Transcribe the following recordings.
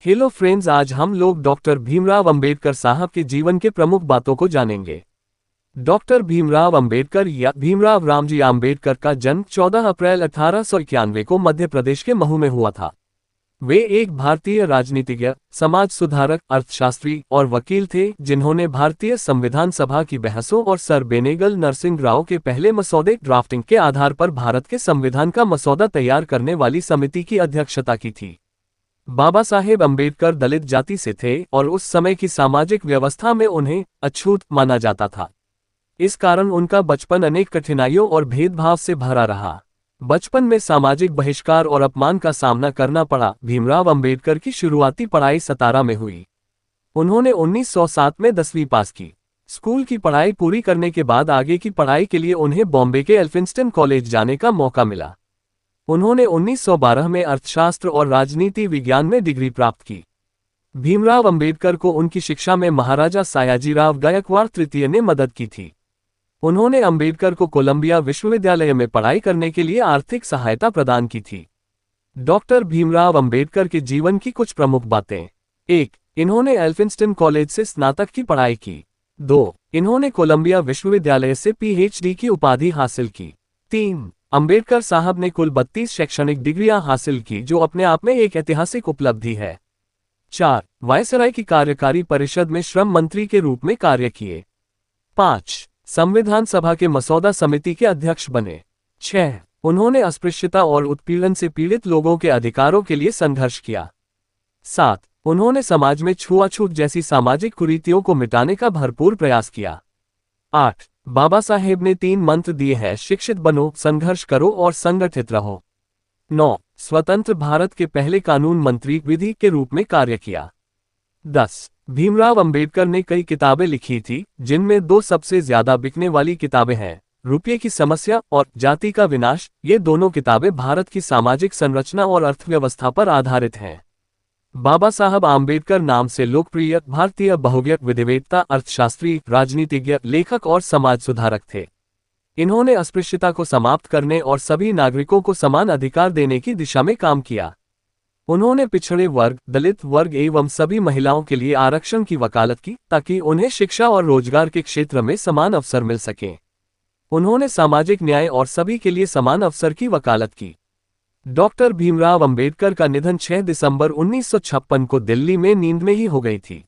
Hello friends, आज हम लोग डॉक्टर भीमराव अंबेडकर साहब के जीवन के प्रमुख बातों को जानेंगे। डॉक्टर भीमराव अंबेडकर या भीमराव रामजी आम्बेडकर का जन्म 14 अप्रैल 1891 को मध्य प्रदेश के महू में हुआ था। वे एक भारतीय राजनीतिज्ञ, समाज सुधारक, अर्थशास्त्री और वकील थे, जिन्होंने भारतीय संविधान सभा की बहसों और सर बेनेगल नरसिंह राव के पहले मसौदे ड्राफ्टिंग के आधार पर भारत के संविधान का मसौदा तैयार करने वाली समिति की अध्यक्षता की थी। बाबा साहेब अंबेडकर दलित जाति से थे और उस समय की सामाजिक व्यवस्था में उन्हें अछूत माना जाता था। इस कारण उनका बचपन अनेक कठिनाइयों और भेदभाव से भरा रहा। बचपन में सामाजिक बहिष्कार और अपमान का सामना करना पड़ा। भीमराव अंबेडकर की शुरुआती पढ़ाई सतारा में हुई। उन्होंने 1907 में 10वीं पास की। स्कूल की पढ़ाई पूरी करने के बाद आगे की पढ़ाई के लिए उन्हें बॉम्बे के एल्फिंस्टन कॉलेज जाने का मौका मिला। उन्होंने 1912 में अर्थशास्त्र और राजनीति विज्ञान में डिग्री प्राप्त की। भीमराव अंबेडकर को उनकी शिक्षा में महाराजा सयाजीराव गायकवाड़ तृतीय ने मदद की थी। उन्होंने अंबेडकर को कोलंबिया विश्वविद्यालय में पढ़ाई करने के लिए आर्थिक सहायता प्रदान की थी। डॉक्टर भीमराव अंबेडकर के जीवन की कुछ प्रमुख बातें। 1. इन्होंने एल्फिंस्टन कॉलेज से स्नातक की पढ़ाई की। 2. इन्होंने कोलंबिया विश्वविद्यालय से पीएचडी की उपाधि हासिल की। 3. अंबेडकर साहब ने कुल 32 शैक्षणिक डिग्रियां हासिल की, जो अपने आप में एक ऐतिहासिक उपलब्धि है। 4. वायसराय की कार्यकारी परिषद में श्रम मंत्री के रूप में कार्य किए। 5. संविधान सभा के मसौदा समिति के अध्यक्ष बने। 6. उन्होंने अस्पृश्यता और उत्पीड़न से पीड़ित लोगों के अधिकारों के लिए संघर्ष किया। 7. उन्होंने समाज में छुआछूत जैसी सामाजिक कुरीतियों को मिटाने का भरपूर प्रयास किया। 8. बाबा साहेब ने 3 मंत्र दिए हैं: शिक्षित बनो, संघर्ष करो और संगठित रहो। 9. स्वतंत्र भारत के पहले कानून मंत्री विधि के रूप में कार्य किया। 10. भीमराव अंबेडकर ने कई किताबें लिखी थी, जिनमें 2 सबसे ज्यादा बिकने वाली किताबें हैं, रुपये की समस्या और जाति का विनाश। ये दोनों किताबें भारत की सामाजिक संरचना और अर्थव्यवस्था पर आधारित हैं। बाबा साहब आम्बेडकर नाम से लोकप्रिय भारतीय बहुज्ञ, विधिवेत्ता, अर्थशास्त्री, राजनीतिज्ञ, लेखक और समाज सुधारक थे। इन्होंने अस्पृश्यता को समाप्त करने और सभी नागरिकों को समान अधिकार देने की दिशा में काम किया। उन्होंने पिछड़े वर्ग, दलित वर्ग एवं सभी महिलाओं के लिए आरक्षण की वकालत की, ताकि उन्हें शिक्षा और रोजगार के क्षेत्र में समान अवसर मिल सकें। उन्होंने सामाजिक न्याय और सभी के लिए समान अवसर की वकालत की। डॉक्टर भीमराव अंबेडकर का निधन 6 दिसंबर 1956 को दिल्ली में नींद में ही हो गई थी।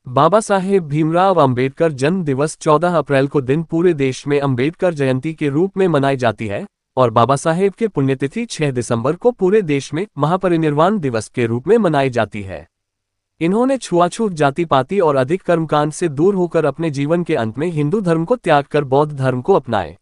बाबा साहेब भीमराव अंबेडकर जन्म दिवस 14 अप्रैल को दिन पूरे देश में अंबेडकर जयंती के रूप में मनाई जाती है, और बाबा साहेब के पुण्यतिथि 6 दिसंबर को पूरे देश में महापरिनिर्वाण दिवस के रूप में मनाई जाती है। इन्होंने छुआछूत, जाति पाति और अधिक कर्मकांड से दूर होकर अपने जीवन के अंत में हिंदू धर्म को त्याग कर बौद्ध धर्म को अपनाए।